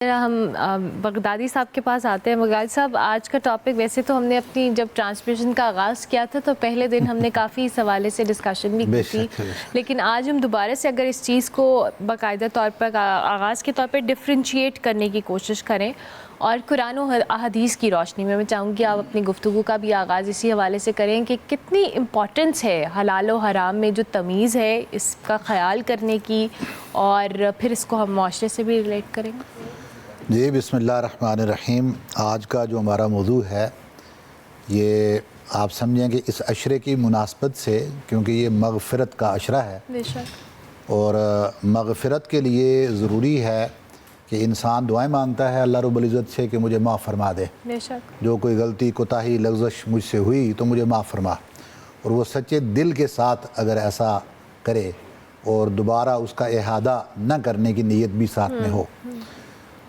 ہم بغدادی صاحب کے پاس آتے ہیں۔ بغدادی صاحب، آج کا ٹاپک ویسے تو ہم نے اپنی جب ٹرانسمیشن کا آغاز کیا تھا تو پہلے دن ہم نے کافی اس حوالے سے ڈسکشن بھی کی تھی، لیکن آج ہم دوبارہ سے اگر اس چیز کو باقاعدہ طور پر آغاز کے طور پر ڈفرینشیٹ کرنے کی کوشش کریں اور قرآن و احادیث کی روشنی میں چاہوں گی آپ اپنی گفتگو کا بھی آغاز اسی حوالے سے کریں کہ کتنی امپورٹنس ہے حلال و حرام میں جو تمیز ہے اس کا خیال کرنے کی، اور پھر اس کو ہم معاشرے سے بھی ریلیٹ کریں گے۔ جی، بسم اللہ الرحمن الرحیم۔ آج کا جو ہمارا موضوع ہے یہ آپ سمجھیں کہ اس عشرے کی مناسبت سے، کیونکہ یہ مغفرت کا عشرہ ہے بے شک، اور مغفرت کے لیے ضروری ہے کہ انسان دعائیں مانگتا ہے اللہ رب العزت سے کہ مجھے معاف فرما دے، بے شک، جو کوئی غلطی کوتاہی لغزش مجھ سے ہوئی تو مجھے معاف فرما، اور وہ سچے دل کے ساتھ اگر ایسا کرے اور دوبارہ اس کا احاطہ نہ کرنے کی نیت بھی ساتھ میں ہو،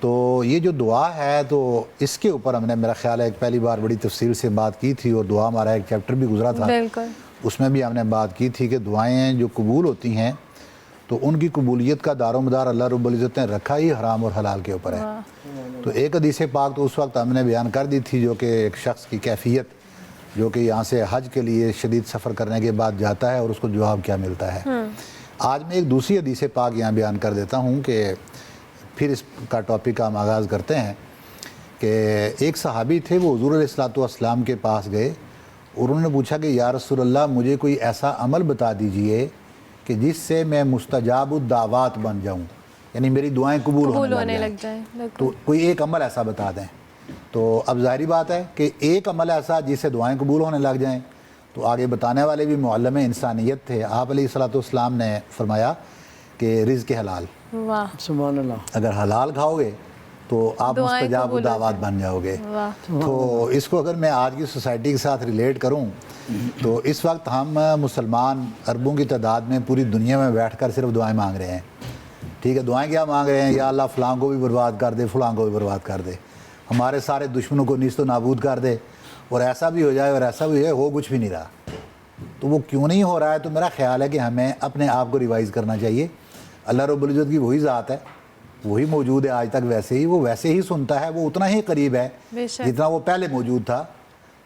تو یہ جو دعا ہے تو اس کے اوپر ہم نے میرا خیال ہے ایک پہلی بار بڑی تفصیل سے بات کی تھی، اور دعا ہمارا ایک چیپٹر بھی گزرا تھا، بالکل، اس میں بھی ہم نے بات کی تھی کہ دعائیں جو قبول ہوتی ہیں تو ان کی قبولیت کا دار و مدار اللہ رب العزت نے رکھا ہی حرام اور حلال کے اوپر ہے۔ تو ایک حدیث پاک تو اس وقت ہم نے بیان کر دی تھی، جو کہ ایک شخص کی کیفیت جو کہ یہاں سے حج کے لیے شدید سفر کرنے کے بعد جاتا ہے اور اس کو جواب کیا ملتا ہے۔ آج میں ایک دوسری حدیث پاک یہاں بیان کر دیتا ہوں کہ پھر اس کا ٹاپک کا ہم آغاز کرتے ہیں کہ ایک صحابی تھے، وہ حضور علیہ الصلوۃ والسلام کے پاس گئے اور انہوں نے پوچھا کہ یا رسول اللہ، مجھے کوئی ایسا عمل بتا دیجئے کہ جس سے میں مستجاب الدعوات بن جاؤں، یعنی میری دعائیں قبول ہونے لگ جائیں، تو کوئی ایک عمل ایسا بتا دیں۔ تو اب ظاہری بات ہے کہ ایک عمل ایسا جس سے دعائیں قبول ہونے لگ جائیں، تو آگے بتانے والے بھی معلم انسانیت تھے۔ آپ علیہ الصلوۃ والسلام نے فرمایا کہ رزق حلال، واہ، سبحان اللہ، اگر حلال کھاؤ گے تو آپ مستجاب الدعوات بن جاؤ گے۔ تو اس کو اگر میں آج کی سوسائٹی کے ساتھ ریلیٹ کروں تو اس وقت ہم مسلمان اربوں کی تعداد میں پوری دنیا میں بیٹھ کر صرف دعائیں مانگ رہے ہیں، ٹھیک ہے؟ دعائیں کیا مانگ رہے ہیں؟ یا اللہ فلاں کو بھی برباد کر دے، فلاں کو بھی برباد کر دے، ہمارے سارے دشمنوں کو نیست و نابود کر دے، اور ایسا بھی ہو جائے اور ایسا بھی ہو کچھ بھی نہیں رہا۔ تو وہ کیوں نہیں ہو رہا ہے؟ تو میرا خیال ہے کہ ہمیں اپنے آپ کو ریوائز کرنا چاہیے۔ اللہ رب العزت کی وہی ذات ہے، وہی موجود ہے آج تک، ویسے ہی وہ ویسے ہی سنتا ہے، وہ اتنا ہی قریب ہے جتنا وہ پہلے موجود تھا۔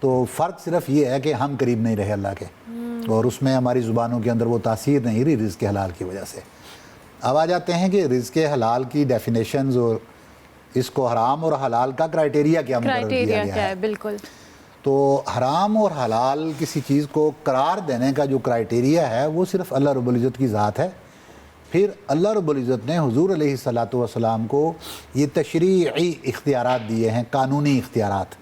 تو فرق صرف یہ ہے کہ ہم قریب نہیں رہے اللہ کے، اور اس میں ہماری زبانوں کے اندر وہ تاثیر نہیں رہی رزق حلال کی وجہ سے۔ اب آ جاتے ہیں کہ رزق حلال کی ڈیفینیشنز اور اس کو حرام اور حلال کا کرائٹیریا کیا مقرر کیا گیا ہے۔ بالکل، تو حرام اور حلال کسی چیز کو قرار دینے کا جو کرائٹیریا ہے وہ صرف اللہ رب العزت کی ذات ہے۔ پھر اللہ رب العزت نے حضور علیہ الصلوۃ والسلام کو یہ تشریعی اختیارات دیے ہیں، قانونی اختیارات،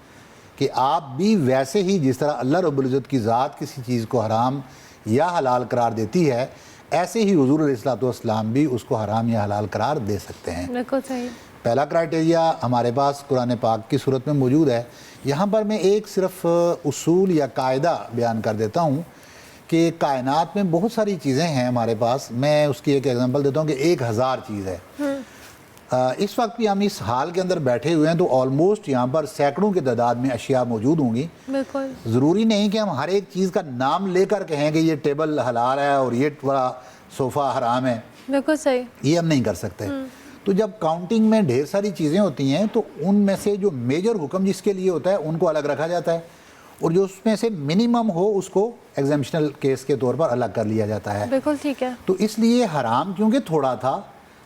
کہ آپ بھی ویسے ہی جس طرح اللہ رب العزت کی ذات کسی چیز کو حرام یا حلال قرار دیتی ہے، ایسے ہی حضور علیہ الصلوۃ والسلام بھی اس کو حرام یا حلال قرار دے سکتے ہیں۔ بالکل صحیح۔ پہلا کرائٹیریا ہمارے پاس قرآن پاک کی صورت میں موجود ہے۔ یہاں پر میں ایک صرف اصول یا قاعدہ بیان کر دیتا ہوں کہ کائنات میں بہت ساری چیزیں ہیں ہمارے پاس۔ میں اس کی ایک ایگزامپل دیتا ہوں کہ 1000 چیز ہے۔ اس وقت بھی ہم اس حال کے اندر بیٹھے ہوئے ہیں تو آلموسٹ یہاں پر سینکڑوں کی تعداد میں اشیاء موجود ہوں گی۔ بالکل، ضروری نہیں کہ ہم ہر ایک چیز کا نام لے کر کہیں کہ یہ ٹیبل حلال ہے اور یہ والا صوفہ حرام ہے، بالکل صحیح، یہ ہم نہیں کر سکتے۔ تو جب کاؤنٹنگ میں ڈھیر ساری چیزیں ہوتی ہیں تو ان میں سے جو میجر حکم جس کے لیے ہوتا ہے ان کو الگ رکھا جاتا ہے، اور جو اس میں سے منیمم ہو اس کو ایگزیمشنل کیس کے طور پر الگ کر لیا جاتا ہے۔ بالکل ٹھیک ہے۔ تو اس لیے حرام کیونکہ تھوڑا تھا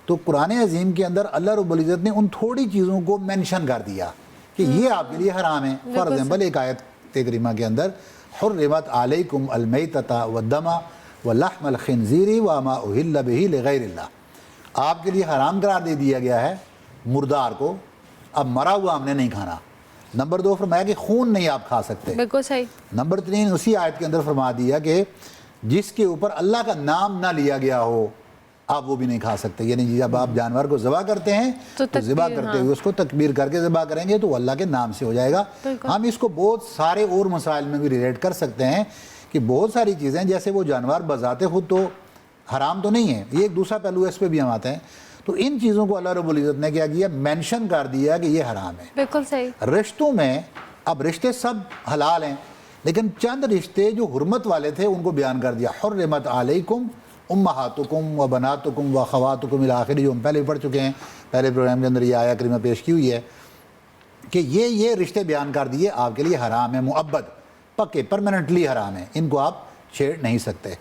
تو قرآن عظیم کے اندر اللہ رب العزت نے ان تھوڑی چیزوں کو مینشن کر دیا کہ یہ آپ کے لیے حرام ہے۔ فار ایگزامپل ایک آیت کریمہ کے اندر حرمت علیکم المیتۃ والدم ولحم الخنزیر وما اہل بہ لغیر اللہ، آپ کے لیے حرام قرار دے دیا گیا ہے مردار کو، اب مرا ہوا ہم نے نہیں کھانا۔ نمبر 2 فرمایا کہ خون نہیں آپ کھا سکتے۔ بالکل صحیح۔ نمبر 3 اسی آیت کے اندر فرما دیا کہ جس کے اوپر اللہ کا نام نہ لیا گیا ہو آپ وہ بھی نہیں کھا سکتے، یعنی جب آپ جانور کو ذبح کرتے ہیں تو ذبح کرتے ہوئے اس کو تکبیر کر کے ذبح کریں گے تو اللہ کے نام سے ہو جائے گا۔ ہم اس کو بہت سارے اور مسائل میں بھی ریلیٹ کر سکتے ہیں کہ بہت ساری چیزیں جیسے وہ جانور بذات خود تو حرام تو نہیں ہے، یہ ایک دوسرا پہلو ہے، اس پہ بھی ہم آتے ہیں۔ تو ان چیزوں کو اللہ رب العزت نے کیا کیا؟ مینشن کر دیا کہ یہ حرام ہے۔ بالکل صحیح۔ رشتوں میں اب رشتے سب حلال ہیں لیکن چند رشتے جو حرمت والے تھے ان کو بیان کر دیا۔ حرمت علیکم امہاتکم و بناتکم و خواتکم الی آخر، جو ہم پہلے پڑھ چکے ہیں۔ پہلے پروگرام کے اندر یہ آیا کریمہ پیش کی ہوئی ہے کہ یہ رشتے بیان کر دیے آپ کے لیے حرام ہے، مؤبد، پکے، پرماننٹلی حرام ہے، ان کو آپ چھیڑ نہیں سکتے۔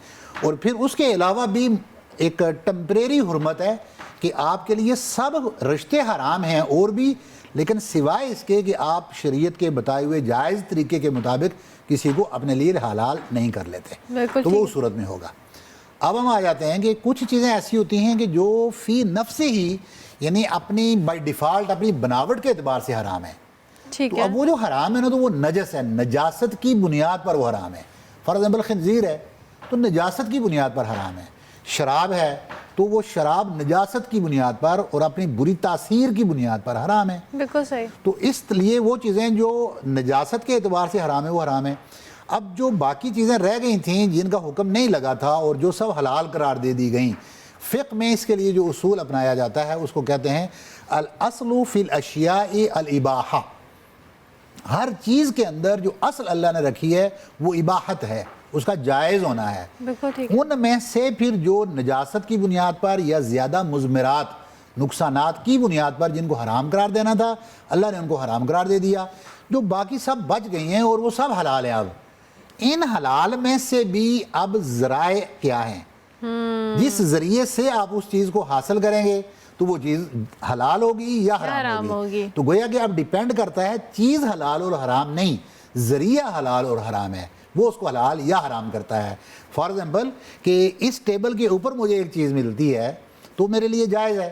اور پھر اس کے علاوہ بھی ایک ٹمپریری حرمت ہے کہ آپ کے لیے سب رشتے حرام ہیں اور بھی، لیکن سوائے اس کے کہ آپ شریعت کے بتائے ہوئے جائز طریقے کے مطابق کسی کو اپنے لیے حلال نہیں کر لیتے، تو وہ اس صورت میں ہوگا۔ اب ہم آ جاتے ہیں کہ کچھ چیزیں ایسی ہوتی ہیں کہ جو فی نفس ہی یعنی اپنی بائی ڈیفالٹ اپنی بناوٹ کے اعتبار سے حرام ہے۔ تو اب وہ جو حرام ہے نا تو وہ نجس ہے، نجاست کی بنیاد پر وہ حرام ہے۔ فار ایگزامپل خنزیر ہے تو نجاست کی بنیاد پر حرام ہے، شراب ہے تو وہ شراب نجاست کی بنیاد پر اور اپنی بری تاثیر کی بنیاد پر حرام ہے۔ بالکل صحیح۔ تو اس لیے وہ چیزیں جو نجاست کے اعتبار سے حرام ہے وہ حرام ہے۔ اب جو باقی چیزیں رہ گئی تھیں جن کا حکم نہیں لگا تھا اور جو سب حلال قرار دے دی گئیں، فقہ میں اس کے لیے جو اصول اپنایا جاتا ہے اس کو کہتے ہیں الاصل فی الاشیاء الاباحہ۔ ہر چیز کے اندر جو اصل اللہ نے رکھی ہے وہ اباحت ہے، اس کا جائز ہونا ہے۔ ان میں سے پھر جو نجاست کی بنیاد پر یا زیادہ مضمرات، نقصانات کی بنیاد پر جن کو حرام قرار دینا تھا اللہ نے ان کو حرام قرار دے دیا، جو باقی سب بچ گئی ہیں اور وہ سب حلال ہیں۔ اب ان حلال میں سے بھی اب ذرائع کیا ہیں، جس ذریعے سے آپ اس چیز کو حاصل کریں گے تو وہ چیز حلال ہوگی یا حرام ہوگی۔ تو گویا کہ اب ڈیپینڈ کرتا ہے چیز حلال اور حرام نہیں، ذریعہ حلال اور حرام ہے، وہ اس کو حلال یا حرام کرتا ہے۔ فار ایگزامپل کہ اس ٹیبل کے اوپر مجھے ایک چیز ملتی ہے تو میرے لیے جائز ہے،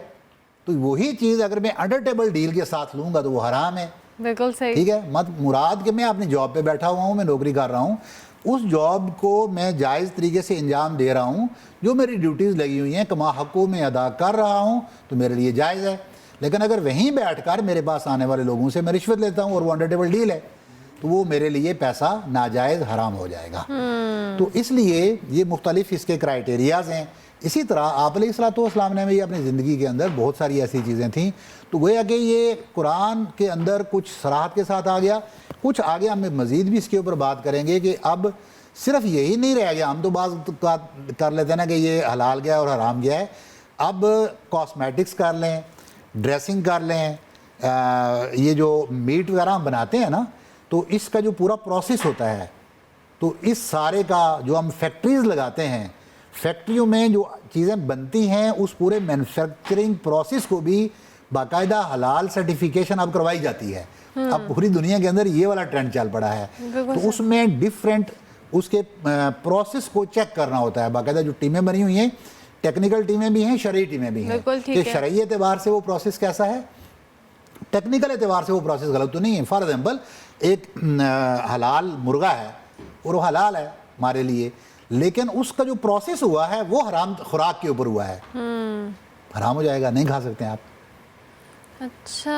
تو وہی چیز اگر میں انڈر ٹیبل ڈیل کے ساتھ لوں گا تو وہ حرام ہے۔ بالکل صحیح، ٹھیک ہے، مراد کہ میں اپنی جاب پہ بیٹھا ہوا ہوں، میں نوکری کر رہا ہوں، اس جاب کو میں جائز طریقے سے انجام دے رہا ہوں، جو میری ڈیوٹیز لگی ہوئی ہیں کما حقوں میں ادا کر رہا ہوں تو میرے لیے جائز ہے۔ لیکن اگر وہیں بیٹھ کر میرے پاس آنے والے لوگوں سے میں رشوت لیتا ہوں اور وہ انڈر ٹیبل ڈیل ہے تو وہ میرے لیے پیسہ ناجائز حرام ہو جائے گا۔ تو اس لیے یہ مختلف اس کے کرائٹیریاز ہیں۔ اسی طرح آپ علیہ الصلوۃ والسلام نے بھی اپنی زندگی کے اندر بہت ساری ایسی چیزیں تھیں، تو گویا کہ یہ قرآن کے اندر کچھ صراحت کے ساتھ آ گیا، کچھ آگے ہم مزید بھی اس کے اوپر بات کریں گے کہ اب صرف یہی نہیں رہ گیا، ہم تو بعض کر لیتے ہیں نا کہ یہ حلال گیا اور حرام گیا ہے، اب کاسمیٹکس کر لیں، ڈریسنگ کر لیں، یہ جو میٹ وغیرہ ہم بناتے ہیں نا تو اس کا جو پورا پروسیس ہوتا ہے، تو اس سارے کا جو ہم فیکٹریز لگاتے ہیں، فیکٹریوں میں جو چیزیں بنتی ہیں اس پورے مینوفیکچرنگ پروسیس کو بھی باقاعدہ حلال سرٹیفیکیشن اب کروائی جاتی ہے۔ اب پوری دنیا کے اندر یہ والا ٹرینڈ چل پڑا ہے، تو اس میں ڈیفرنٹ اس کے پروسیس کو چیک کرنا ہوتا ہے۔ باقاعدہ جو ٹیمیں بنی ہوئی ہیں، ٹیکنیکل ٹیمیں بھی ہیں، شرعی ٹیمیں بھی ہیں، کہ شرعی اعتبار سے وہ پروسیس کیسا ہے، ٹیکنیکل اعتبار سے وہ پروسیس غلط تو نہیں ہے۔ فار ایگزامپل ایک حلال مرغا ہے اور وہ حلال ہے ہمارے لیے، لیکن اس کا جو پروسیس ہوا ہے وہ حرام خوراک کے اوپر ہوا ہے، حرام ہو جائے گا، نہیں کھا سکتے آپ۔ اچھا